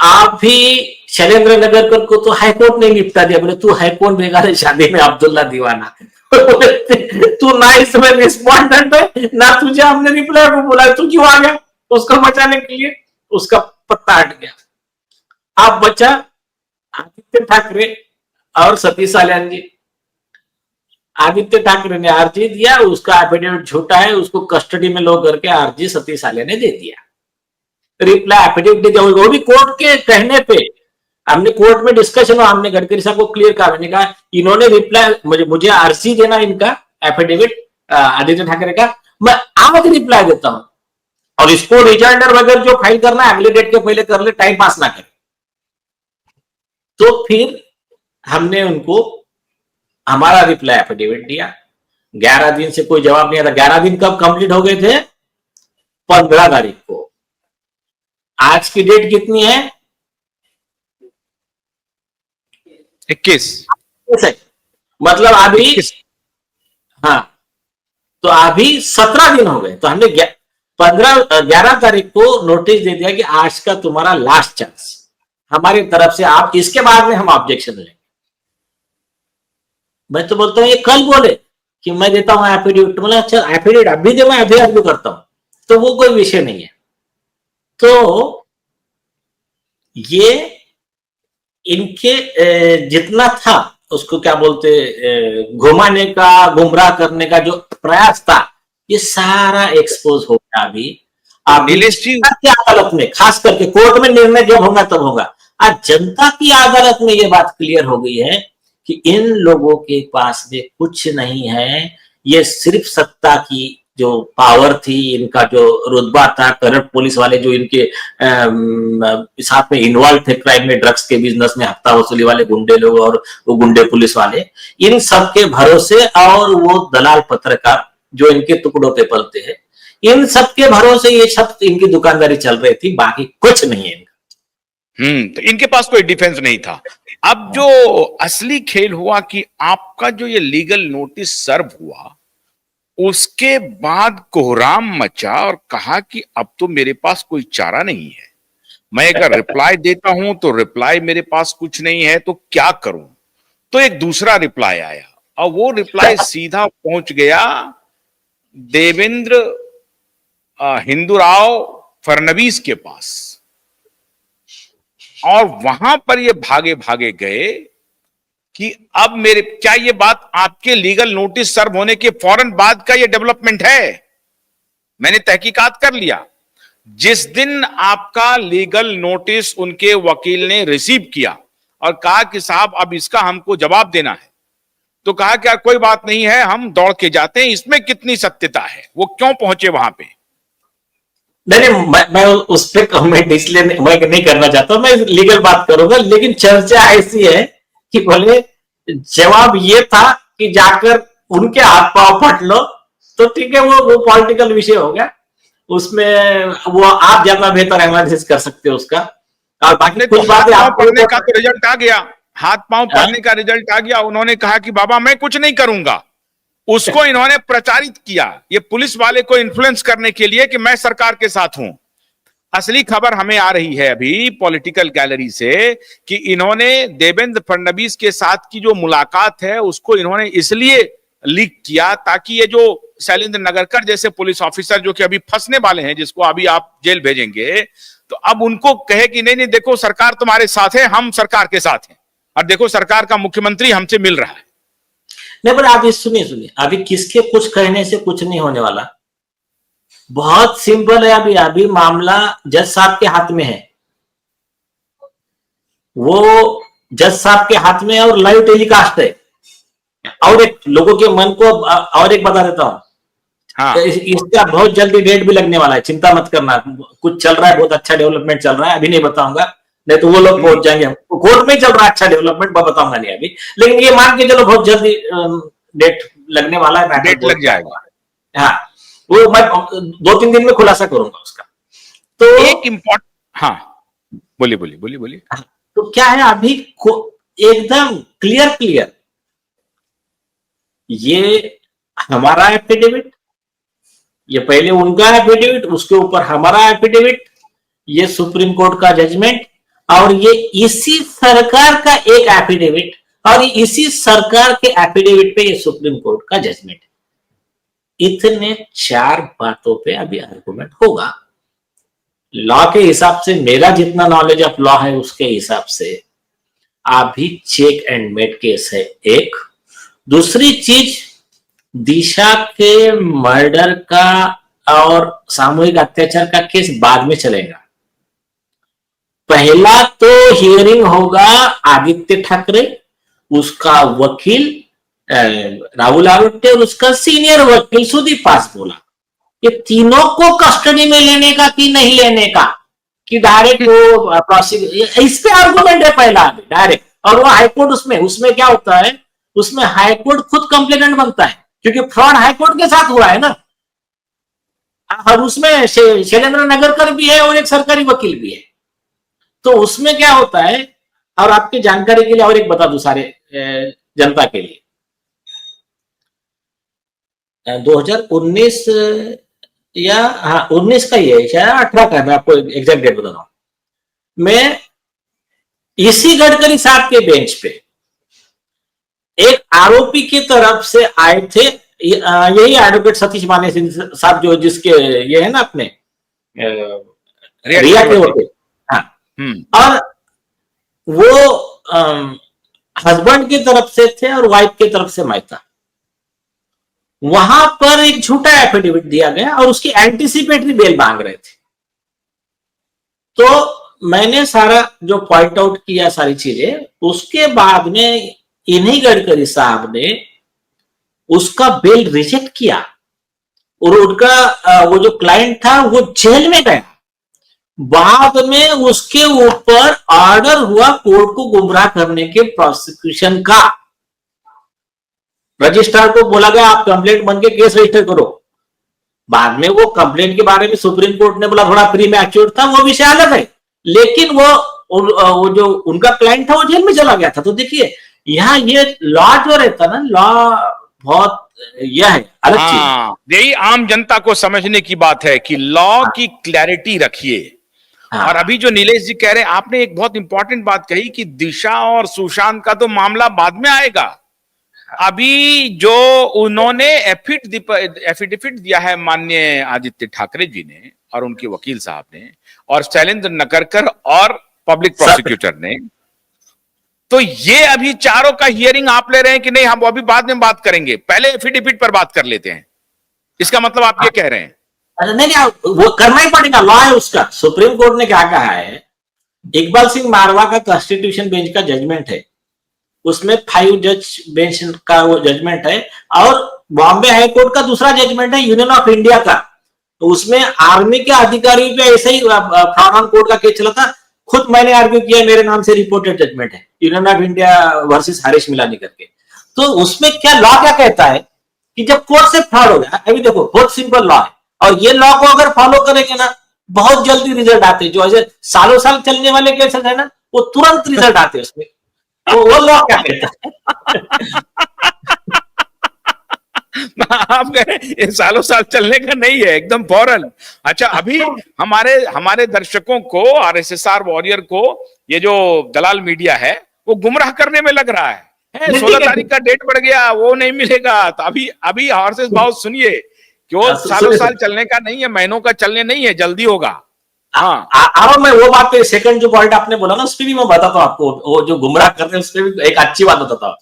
आप भी शैलेंद्र नगरकर को तो हाईकोर्ट ने निपटा दिया, बोले तू है कौन बेगारे शादी में अब्दुल्ला दीवाना। तू ना इसमें रिस्पॉन्डेंट है ना तुझे हमने रिप्लाई को बोला, तू क्यों आ गया उसको बचाने के लिए? उसका पत्ता हट गया। अब बचा आदित्य ठाकरे और सतीश साल्यान जी। आदित्य ठाकरे ने आरजी दिया, उसका एफिडेविट झूठा है, उसको कस्टडी में लो करके आरजी सतीश साल्यान ने दे दिया, रिप्लाई एफिडेविट दे दिया, वो भी कोर्ट के कहने पे। हमने कोर्ट में डिस्कशन हुआ, हमने गडकरी साहब को क्लियर कहा, मैंने कहा इन्होंने रिप्लाई मुझे आरसी देना इनका एफिडेविट आदित्य ठाकरे का, मैं आज रिप्लाई देता हूं और इसको रिजाइंडर वगैरह जो फाइल करना है अगले डेट के पहले कर ले, टाइम पास ना करे। तो फिर हमने उनको हमारा रिप्लाई एफिडेविट दिया। 11 दिन से कोई जवाब नहीं आता। 11 दिन कब कंप्लीट हो गए थे? 15 तारीख को। आज की डेट कितनी है? 21। मतलब अभी 21। हाँ, तो अभी 17 दिन हो गए। तो हमने 11 तारीख को नोटिस दे दिया कि आज का तुम्हारा लास्ट चांस हमारी तरफ से, आप इसके बाद में हम ऑब्जेक्शन लेंगे। मैं तो बोलता हूं ये कल बोले कि मैं देता हूं एफिडेविट, बोला अच्छा एफिडेविट अभी दे, मैं अभी आर्ग्यू करता हूं, तो वो कोई विषय नहीं है। तो ये इनके जितना था उसको क्या बोलते, घुमाने का, गुमराह करने का जो प्रयास था, ये सारा एक्सपोज हो गया। अभी की अदालत में, खास करके कोर्ट में निर्णय जब होगा तब होगा। आज जनता की अदालत में ये बात क्लियर हो गई है कि इन लोगों के पास में कुछ नहीं है, ये सिर्फ सत्ता की जो पावर थी, इनका जो रुतबा था, करप्ट पुलिस वाले जो इनके साथ में इन्वॉल्व थे क्राइम में, ड्रग्स के बिजनेस में हफ्ता वसूली वाले गुंडे लोग और वो गुंडे पुलिस वाले, इन सब के भरोसे, और वो दलाल पत्रकार जो इनके टुकड़ों पे पलते हैं, इन सब के भरोसे ये सब इनकी दुकानदारी चल रही थी, बाकी कुछ नहीं है इनका। तो इनके पास कोई डिफेंस नहीं था। अब जो असली खेल हुआ कि आपका जो ये लीगल नोटिस सर्व हुआ, उसके बाद कोहराम मचा और कहा कि अब तो मेरे पास कोई चारा नहीं है, मैं अगर रिप्लाई देता हूं तो रिप्लाई मेरे पास कुछ नहीं है, तो क्या करूं? तो एक दूसरा रिप्लाई आया और वो रिप्लाई सीधा पहुंच गया देवेंद्र हिंदुराव फडणवीस के पास, और वहां पर ये भागे भागे गए कि अब मेरे, क्या ये बात आपके लीगल नोटिस सर्व होने के फौरन बाद का ये डेवलपमेंट है? मैंने तहकीकात कर लिया। जिस दिन आपका लीगल नोटिस उनके वकील ने रिसीव किया और कहा कि साहब अब इसका हमको जवाब देना है, तो कहा कि यार कोई बात नहीं है, हम दौड़ के जाते हैं, इसमें कितनी सत्यता है? वो क्यों पहुंचे वहां पे? नहीं, मैं उस पर कमेंट इसलिए मैं नहीं करना चाहता, मैं लीगल बात करूंगा, लेकिन चर्चा ऐसी है कि बोले जवाब ये था कि जाकर उनके हाथ पांव फट लो, तो ठीक है, वो पॉलिटिकल विषय हो गया, उसमें वो आप ज्यादा बेहतर एनालिसिस कर सकते हो उसका। और बाकी कुछ बातें आप पढ़ने का तो रिजल्ट आ गया, हाथ पांव पढ़ने का रिजल्ट आ गया। उन्होंने कहा कि बाबा मैं कुछ नहीं करूंगा, उसको इन्होंने प्रचारित किया ये पुलिस वाले को इन्फ्लुएंस करने के लिए कि मैं सरकार के साथ हूं। असली खबर हमें आ रही है अभी पॉलिटिकल गैलरी से कि इन्होंने देवेंद्र फडणवीस के साथ की जो मुलाकात है उसको इन्होंने इसलिए लीक किया ताकि ये जो शैलेंद्र नगरकर जैसे पुलिस ऑफिसर जो कि अभी फंसने वाले हैं, जिसको अभी आप जेल भेजेंगे, तो अब उनको कहे कि नहीं नहीं देखो सरकार तुम्हारे साथ है, हम सरकार के साथ हैं, और देखो सरकार का मुख्यमंत्री हमसे मिल रहा है। नहीं, पर आप सुनिए, अभी किसके कुछ कहने से कुछ नहीं होने वाला, बहुत सिंपल है। अभी मामला जज साहब के हाथ में है, वो जज साहब के हाथ में है और लाइव टेलीकास्ट है। और एक लोगों के मन को और एक बता देता हूं, हाँ। इसका बहुत जल्दी डेट भी लगने वाला है, चिंता मत करना, कुछ चल रहा है, बहुत अच्छा डेवलपमेंट चल रहा है, अभी नहीं बताऊंगा, नहीं तो वो लोग पहुंच जाएंगे। कोर्ट में चल रहा है अच्छा डेवलपमेंट, मैं बताऊंगा नहीं अभी, लेकिन ये मान के चलो बहुत जल्दी डेट लगने वाला है, डेट लग जाएगा। हाँ, वो मैं 2-3 दिन में खुलासा करूंगा उसका। तो एक इम्पोर्टेंट, हाँ बोलिए। तो क्या है अभी एकदम क्लियर, ये हमारा एफिडेविट, ये पहले उनका एफिडेविट, उसके ऊपर हमारा एफिडेविट, ये सुप्रीम कोर्ट का जजमेंट, और ये इसी सरकार का एक एफिडेविट, और इसी सरकार के एफिडेविट पे ये सुप्रीम कोर्ट का जजमेंट है। इतने 4 बातों पे अभी आर्गुमेंट होगा। लॉ के हिसाब से, मेरा जितना नॉलेज ऑफ लॉ है उसके हिसाब से अभी चेक एंड मेट केस है एक। दूसरी चीज, दिशा के मर्डर का और सामूहिक अत्याचार का केस बाद में चलेगा। पहला तो हियरिंग होगा आदित्य ठाकरे, उसका वकील राहुल आरोटे और उसका सीनियर वकील सुदीप पासपोला। ये तीनों को कस्टडी में लेने का कि नहीं लेने का, कि डायरेक्ट वो प्रोसिक्यूट, इस पे आर्गुमेंट है पहला डायरेक्ट। और वो हाईकोर्ट, उसमें क्या होता है, उसमें हाईकोर्ट खुद कंप्लेनेंट बनता है, क्योंकि फ्रॉड हाईकोर्ट के साथ हुआ है ना। और उसमें शैलेंद्र नगरकर भी है और एक सरकारी वकील भी है। तो उसमें क्या होता है, और आपकी जानकारी के लिए और एक बता दूं सारे जनता के लिए, 2019 या 19 का ही है, शायद 18 का है, मैं आपको एग्जैक्ट डेट बता रहा हूं। मैं इसी गडकरी साहब के बेंच पे एक आरोपी की तरफ से आए थे, यही एडवोकेट सतीश माने सिंह साहब, जो जिसके ये है ना अपने रिया के वकील। हाँ, और वो हस्बैंड की तरफ से थे और वाइफ की तरफ से मैं था। वहां पर एक झूठा एफिडेविट दिया गया और उसकी एंटीसिपेटरी बेल मांग रहे थे। तो मैंने सारा जो पॉइंट आउट किया सारी चीजें, उसके बाद में इन्हीं गडकरी साहब ने उसका बेल रिजेक्ट किया और उनका वो जो क्लाइंट था वो जेल में गया। बाद में उसके ऊपर ऑर्डर हुआ कोर्ट को गुमराह करने के प्रोसिक्यूशन का। रजिस्ट्रार को बोला गया आप कंप्लेंट बन के केस रजिस्टर करो। बाद में वो कंप्लेंट के बारे में सुप्रीम कोर्ट ने बोला थोड़ा प्री मैच्योर था, वो विषय अलग है, लेकिन वो जो उनका क्लाइंट था वो जेल में चला गया था। तो देखिए यहाँ ये लॉ जो रहता ना, लॉ बहुत यह है अलग चीज। यही आम जनता को समझने की बात है कि लॉ की क्लैरिटी रखिए। और अभी जो नीलेश जी कह रहे हैं, आपने एक बहुत इंपॉर्टेंट बात कही कि दिशा और सुशांत का तो मामला बाद में आएगा। अभी जो उन्होंने एफिडेविट दिया है माननीय आदित्य ठाकरे जी ने और उनके वकील साहब ने और शैलेंद्र नगरकर और पब्लिक प्रोसिक्यूटर ने, तो ये अभी चारों का हियरिंग आप ले रहे हैं कि नहीं, हम अभी बाद में बात करेंगे, पहले एफिडेविट पर बात कर लेते हैं। इसका मतलब आप ये कह रहे हैं? नहीं, वो करना ही पड़ेगा, लॉ है उसका। सुप्रीम कोर्ट ने क्या कहा है, इकबाल सिंह मारवा का कॉन्स्टिट्यूशन बेंच का जजमेंट है, उसमें 5 जज बेंच का वो जजमेंट है, और बॉम्बे हाई कोर्ट का दूसरा जजमेंट है यूनियन ऑफ इंडिया का। तो उसमें आर्मी के अधिकारियों पे ऐसे ही फ्रॉड ऑन कोर्ट का केस चला था। खुद मैंने आर्ग्यू किया, मेरे नाम से रिपोर्टेड जजमेंट है, union of India versus Harish Milani करके। तो उसमें क्या लॉ क्या कहता है कि जब कोर्ट से फ्रॉड हो गया, अभी देखो बहुत सिंपल लॉ है, और ये लॉ को अगर फॉलो करेंगे ना, बहुत जल्दी रिजल्ट आते हैं। जो ऐसे सालों साल चलने वाले केसेस है ना, वो तुरंत रिजल्ट आते हैं उसमें। तो वो लॉ क्या कहता है? आप कह रहे हैं ये सालों साल चलने का नहीं है, एकदम फौरन। अच्छा, अभी हमारे दर्शकों को, आरएसएसआर वॉरियर को, ये जो दलाल मीडिया है वो गुमराह करने में लग रहा है। 16 तारीख का डेट बढ़ गया, वो नहीं मिलेगा। तो अभी हॉर्सेस भाव सुनिए कि वो सालों साल चलने का नहीं है, महीनों का चलने नहीं है, जल्दी होगा। हाँ, मैं वो बात पे सेकंड जो पॉइंट आपने बोला ना, उस पर भी मैं बताता हूँ आपको, वो जो गुमराह कर रहे हैं उस पर भी एक अच्छी बात बताता हूँ।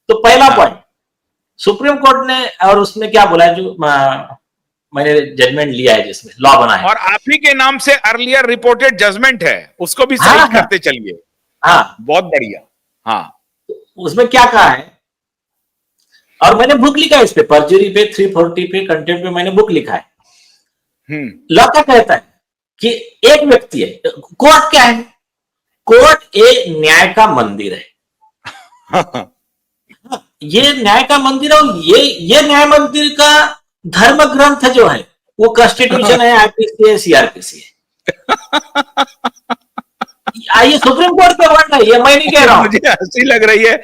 तो पहला पॉइंट, सुप्रीम कोर्ट ने और उसमें क्या बोला है, जो मैंने जजमेंट लिया है जिसमें लॉ बना है, और आप ही के नाम से अर्लियर रिपोर्टेड जजमेंट है, उसको भी सही करते चलिए। हाँ, बहुत बढ़िया। हाँ, उसमें क्या कहा है, और मैंने बुक लिखा है इस पे, परजरी पे, 340 पे, कंटेम्प्ट पे मैंने बुक लिखा है। लॉ क्या कहता है कि एक व्यक्ति है, कोर्ट क्या है, कोर्ट एक न्याय का मंदिर है। ये न्याय का मंदिर है, और ये न्याय मंदिर का धर्म ग्रंथ जो है वो कॉन्स्टिट्यूशन है, आईपीसी है, सीआरपीसी है। ये सुप्रीम कोर्ट पे वर्ड है, ये मैं नहीं कह रहा हूं। मुझे हंसी लग रही है।